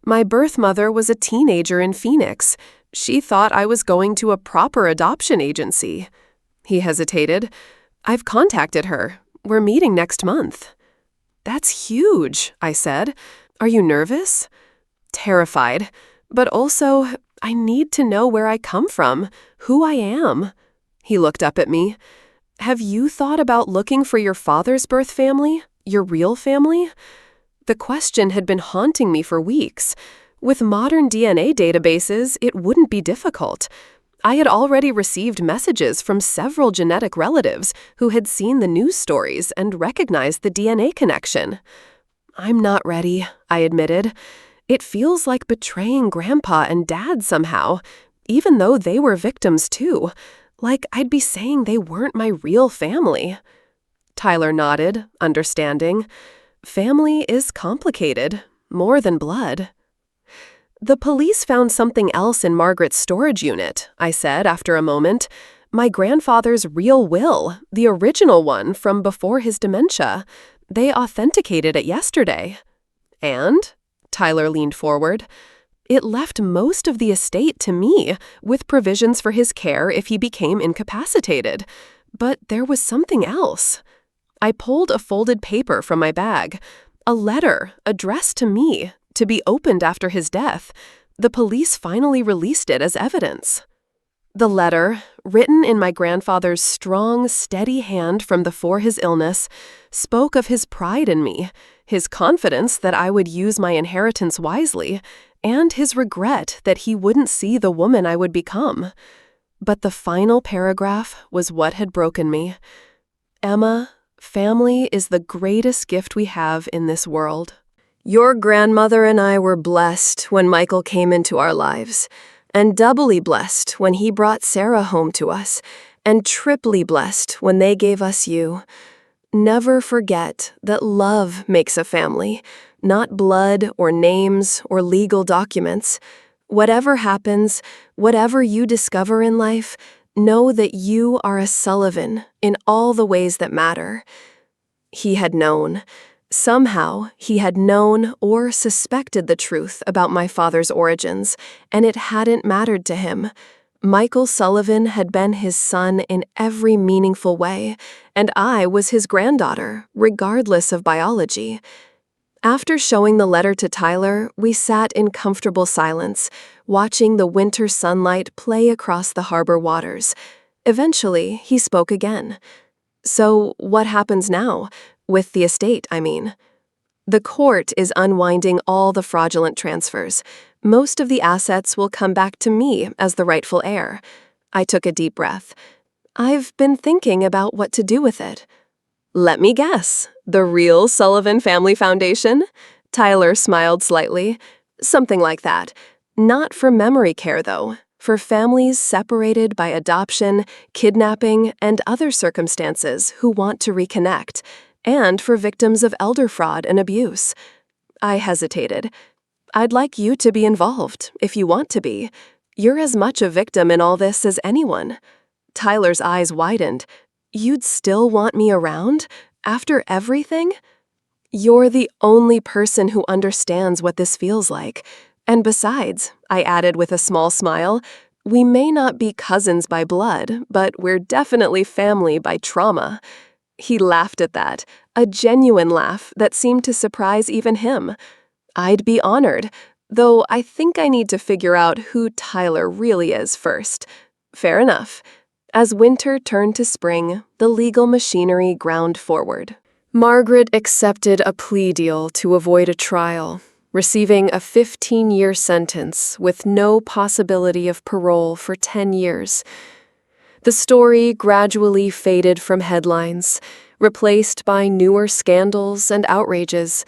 "My birth mother was a teenager in Phoenix. She thought I was going to a proper adoption agency." He hesitated. "I've contacted her. We're meeting next month." "That's huge," I said. "Are you nervous?" "Terrified. But also, I need to know where I come from, who I am." He looked up at me. "Have you thought about looking for your father's birth family? Your real family?" The question had been haunting me for weeks. With modern DNA databases, it wouldn't be difficult. I had already received messages from several genetic relatives who had seen the news stories and recognized the DNA connection. "I'm not ready," I admitted. "It feels like betraying Grandpa and Dad somehow, even though they were victims too. Like I'd be saying they weren't my real family." Tyler nodded, understanding. "Family is complicated, more than blood." "The police found something else in Margaret's storage unit," I said after a moment. "My grandfather's real will, the original one from before his dementia. They authenticated it yesterday." "And?" Tyler leaned forward. "It left most of the estate to me, with provisions for his care if he became incapacitated. But there was something else." I pulled a folded paper from my bag. A letter addressed to me, to be opened after his death. The police finally released it as evidence. The letter, written in my grandfather's strong, steady hand from before his illness, spoke of his pride in me, his confidence that I would use my inheritance wisely, and his regret that he wouldn't see the woman I would become. But the final paragraph was what had broken me. "Emma, family is the greatest gift we have in this world. Your grandmother and I were blessed when Michael came into our lives, and doubly blessed when he brought Sarah home to us, and triply blessed when they gave us you. Never forget that love makes a family, not blood or names or legal documents. Whatever happens, whatever you discover in life, know that you are a Sullivan in all the ways that matter." He had known. Somehow, he had known or suspected the truth about my father's origins, and it hadn't mattered to him. Michael Sullivan had been his son in every meaningful way, and I was his granddaughter, regardless of biology. After showing the letter to Tyler, we sat in comfortable silence, watching the winter sunlight play across the harbor waters. Eventually, he spoke again. "So, what happens now? With the estate, I mean." "The court is unwinding all the fraudulent transfers. Most of the assets will come back to me as the rightful heir." I took a deep breath. "I've been thinking about what to do with it." "Let me guess. The real Sullivan Family Foundation?" Tyler smiled slightly. "Something like that. Not for memory care, though. For families separated by adoption, kidnapping, and other circumstances who want to reconnect. And for victims of elder fraud and abuse." I hesitated. "I'd like you to be involved, if you want to be. You're as much a victim in all this as anyone." Tyler's eyes widened. "You'd still want me around? After everything?" "You're the only person who understands what this feels like. And besides," I added with a small smile, "we may not be cousins by blood, but we're definitely family by trauma." He laughed at that, a genuine laugh that seemed to surprise even him. "I'd be honored, though I think I need to figure out who Tyler really is first." "Fair enough." As winter turned to spring, the legal machinery ground forward. Margaret accepted a plea deal to avoid a trial, receiving a 15-year sentence with no possibility of parole for 10 years. The story gradually faded from headlines, replaced by newer scandals and outrages.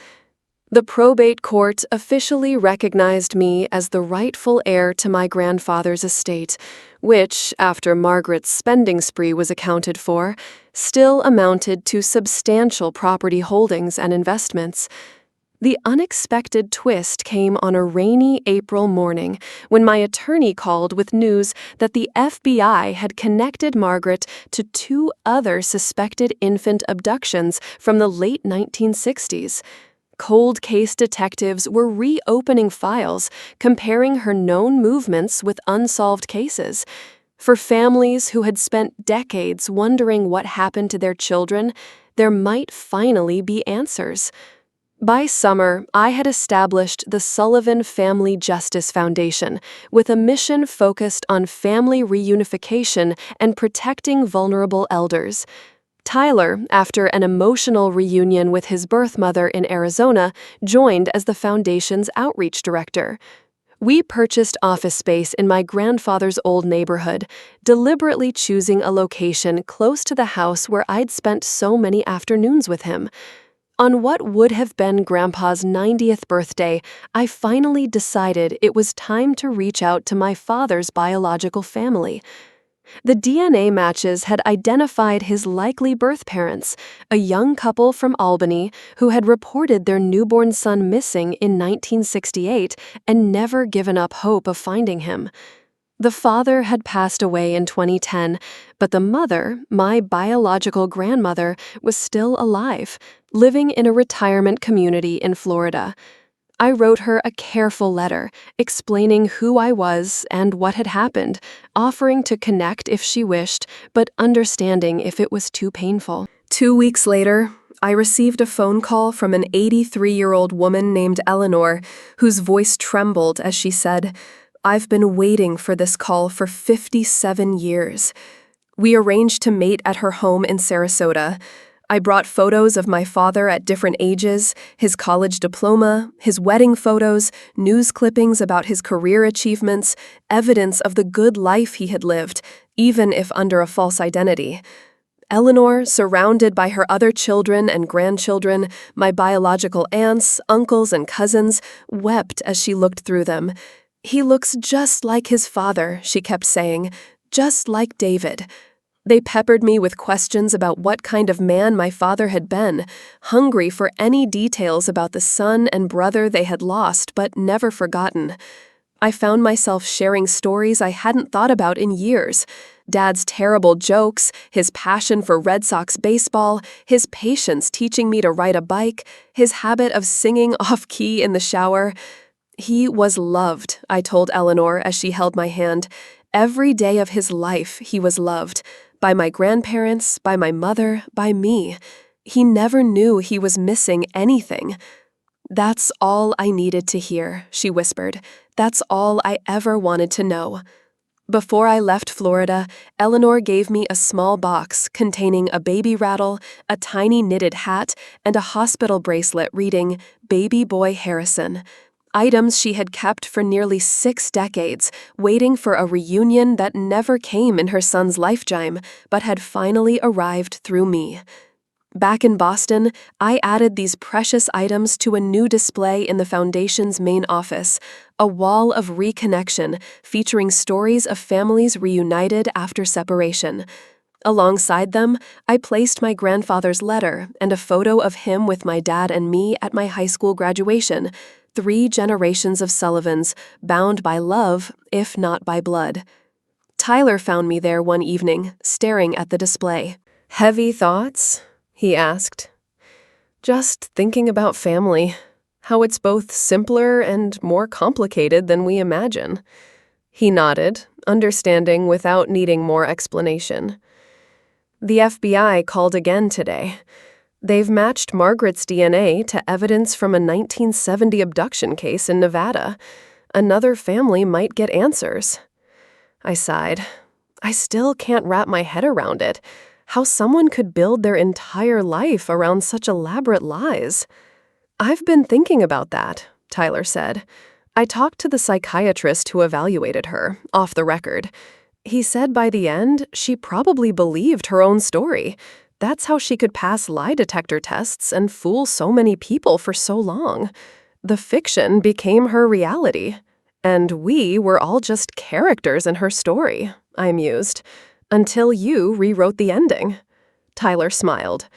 The probate court officially recognized me as the rightful heir to my grandfather's estate, which, after Margaret's spending spree was accounted for, still amounted to substantial property holdings and investments. The unexpected twist came on a rainy April morning when my attorney called with news that the FBI had connected Margaret to 2 other suspected infant abductions from the late 1960s. Cold case detectives were reopening files, comparing her known movements with unsolved cases. For families who had spent decades wondering what happened to their children, there might finally be answers. By summer, I had established the Sullivan Family Justice Foundation with a mission focused on family reunification and protecting vulnerable elders. Tyler, after an emotional reunion with his birth mother in Arizona, joined as the foundation's outreach director. We purchased office space in my grandfather's old neighborhood, deliberately choosing a location close to the house where I'd spent so many afternoons with him. On what would have been Grandpa's 90th birthday, I finally decided it was time to reach out to my father's biological family. The DNA matches had identified his likely birth parents, a young couple from Albany who had reported their newborn son missing in 1968 and never given up hope of finding him. The father had passed away in 2010, but the mother, my biological grandmother, was still alive, living in a retirement community in Florida. I wrote her a careful letter, explaining who I was and what had happened, offering to connect if she wished, but understanding if it was too painful. 2 weeks later, I received a phone call from an 83-year-old woman named Eleanor, whose voice trembled as she said, "I've been waiting for this call for 57 years." We arranged to meet at her home in Sarasota. I brought photos of my father at different ages, his college diploma, his wedding photos, news clippings about his career achievements, evidence of the good life he had lived, even if under a false identity. Eleanor, surrounded by her other children and grandchildren, my biological aunts, uncles, and cousins, wept as she looked through them. "He looks just like his father," she kept saying, "just like David." They peppered me with questions about what kind of man my father had been, hungry for any details about the son and brother they had lost but never forgotten. I found myself sharing stories I hadn't thought about in years. Dad's terrible jokes, his passion for Red Sox baseball, his patience teaching me to ride a bike, his habit of singing off-key in the shower. "He was loved," I told Eleanor as she held my hand. "Every day of his life he was loved. By my grandparents, by my mother, by me. He never knew he was missing anything." "That's all I needed to hear," she whispered. "That's all I ever wanted to know." Before I left Florida, Eleanor gave me a small box containing a baby rattle, a tiny knitted hat, and a hospital bracelet reading Baby Boy Harrison. Items she had kept for nearly 6 decades, waiting for a reunion that never came in her son's lifetime, but had finally arrived through me. Back in Boston, I added these precious items to a new display in the Foundation's main office, a wall of reconnection featuring stories of families reunited after separation. Alongside them, I placed my grandfather's letter and a photo of him with my dad and me at my high school graduation, 3 generations of Sullivans, bound by love, if not by blood. Tyler found me there one evening, staring at the display. "Heavy thoughts?" he asked. "Just thinking about family, how it's both simpler and more complicated than we imagine." He nodded, understanding without needing more explanation. "The FBI called again today. They've matched Margaret's DNA to evidence from a 1970 abduction case in Nevada. Another family might get answers." I sighed. I still can't wrap my head around it. How someone could build their entire life around such elaborate lies. "I've been thinking about that," Tyler said. "I talked to the psychiatrist who evaluated her, off the record. He said by the end, she probably believed her own story. That's how she could pass lie detector tests and fool so many people for so long. The fiction became her reality. And we were all just characters in her story," I mused. "Until you rewrote the ending." Tyler smiled.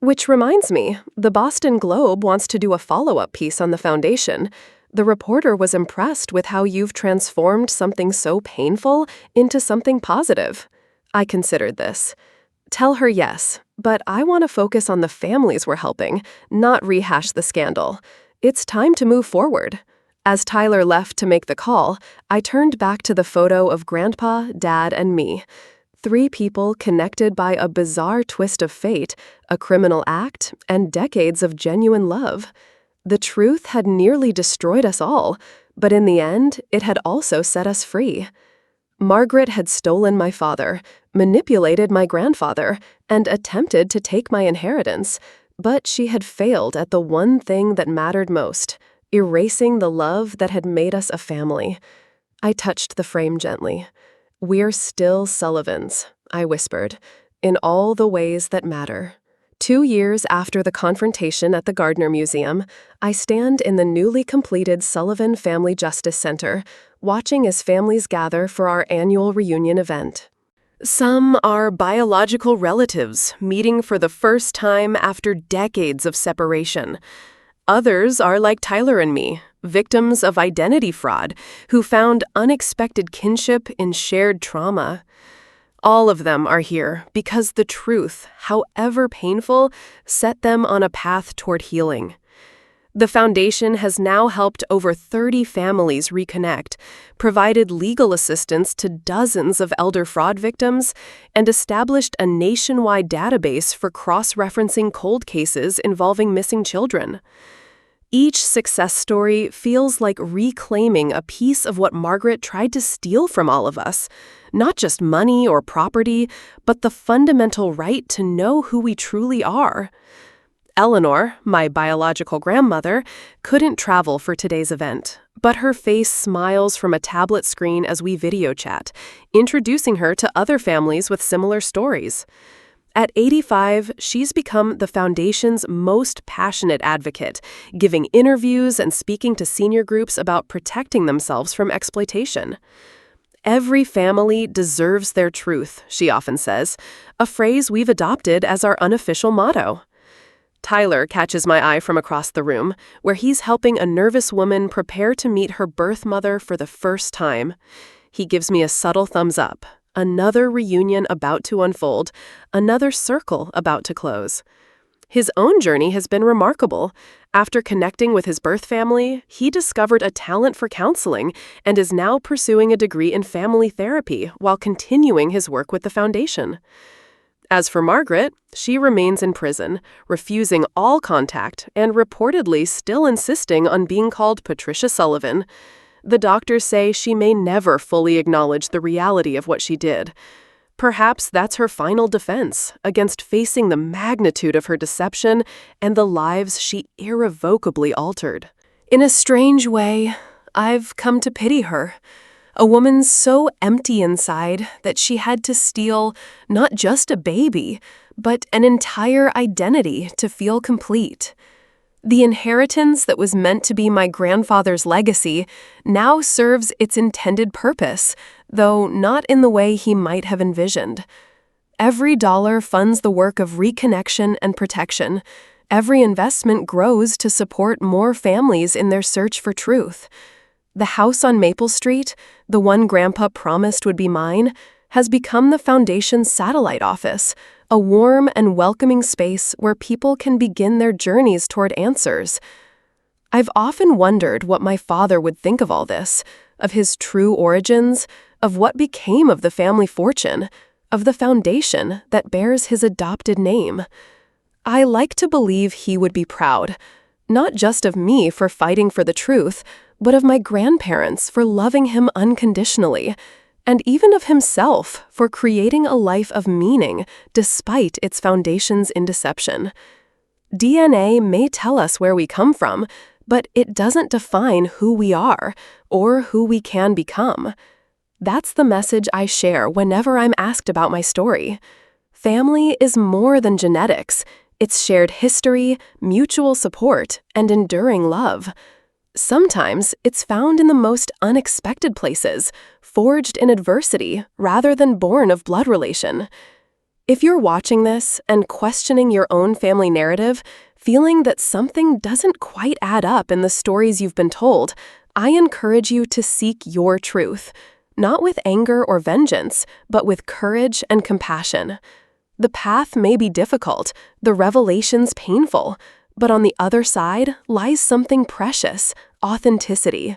"Which reminds me, the Boston Globe wants to do a follow-up piece on the Foundation. The reporter was impressed with how you've transformed something so painful into something positive." I considered this. "Tell her yes, but I want to focus on the families we're helping, not rehash the scandal. It's time to move forward." As Tyler left to make the call, I turned back to the photo of Grandpa, Dad, and me. 3 people connected by a bizarre twist of fate, a criminal act, and decades of genuine love. The truth had nearly destroyed us all, but in the end, it had also set us free. Margaret had stolen my father, manipulated my grandfather, and attempted to take my inheritance, but she had failed at the one thing that mattered most, erasing the love that had made us a family. I touched the frame gently. "We're still Sullivans," I whispered, "in all the ways that matter." 2 years after the confrontation at the Gardner Museum, I stand in the newly completed Sullivan Family Justice Center, watching as families gather for our annual reunion event. Some are biological relatives meeting for the first time after decades of separation. Others are like Tyler and me, victims of identity fraud, who found unexpected kinship in shared trauma. All of them are here because the truth, however painful, set them on a path toward healing. The Foundation has now helped over 30 families reconnect, provided legal assistance to dozens of elder fraud victims, and established a nationwide database for cross-referencing cold cases involving missing children. Each success story feels like reclaiming a piece of what Margaret tried to steal from all of us. Not just money or property, but the fundamental right to know who we truly are. Eleanor, my biological grandmother, couldn't travel for today's event, but her face smiles from a tablet screen as we video chat, introducing her to other families with similar stories. At 85, she's become the Foundation's most passionate advocate, giving interviews and speaking to senior groups about protecting themselves from exploitation. "Every family deserves their truth," she often says, a phrase we've adopted as our unofficial motto. Tyler catches my eye from across the room, where he's helping a nervous woman prepare to meet her birth mother for the first time. He gives me a subtle thumbs up. Another reunion about to unfold, another circle about to close. His own journey has been remarkable. After connecting with his birth family, he discovered a talent for counseling and is now pursuing a degree in family therapy while continuing his work with the Foundation. As for Margaret, she remains in prison, refusing all contact and reportedly still insisting on being called Patricia Sullivan. The doctors say she may never fully acknowledge the reality of what she did. Perhaps that's her final defense against facing the magnitude of her deception and the lives she irrevocably altered. In a strange way, I've come to pity her. A woman so empty inside that she had to steal not just a baby, but an entire identity to feel complete. The inheritance that was meant to be my grandfather's legacy now serves its intended purpose, though not in the way he might have envisioned. Every dollar funds the work of reconnection and protection. Every investment grows to support more families in their search for truth. The house on Maple Street, the one Grandpa promised would be mine, has become the Foundation's satellite office, a warm and welcoming space where people can begin their journeys toward answers. I've often wondered what my father would think of all this, of his true origins, of what became of the family fortune, of the foundation that bears his adopted name. I like to believe he would be proud, not just of me for fighting for the truth, but of my grandparents for loving him unconditionally, and even of himself for creating a life of meaning despite its foundations in deception. DNA may tell us where we come from, but it doesn't define who we are or who we can become. That's the message I share whenever I'm asked about my story. Family is more than genetics. It's shared history, mutual support, and enduring love. Sometimes it's found in the most unexpected places, forged in adversity rather than born of blood relation. If you're watching this and questioning your own family narrative, feeling that something doesn't quite add up in the stories you've been told, I encourage you to seek your truth, not with anger or vengeance, but with courage and compassion. The path may be difficult, the revelations painful, but on the other side lies something precious, authenticity.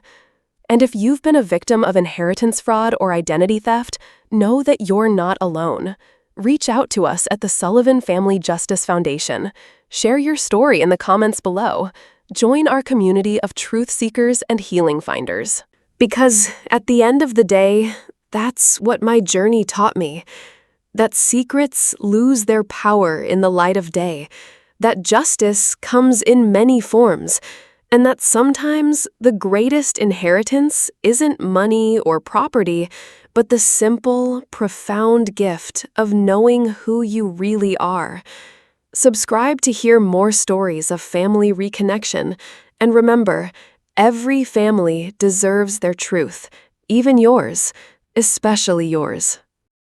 And if you've been a victim of inheritance fraud or identity theft, know that you're not alone. Reach out to us at the Sullivan Family Justice Foundation. Share your story in the comments below. Join our community of truth seekers and healing finders. Because at the end of the day, that's what my journey taught me. That secrets lose their power in the light of day. That justice comes in many forms, and that sometimes the greatest inheritance isn't money or property, but the simple, profound gift of knowing who you really are. Subscribe to hear more stories of family reconnection, and remember, every family deserves their truth, even yours, especially yours.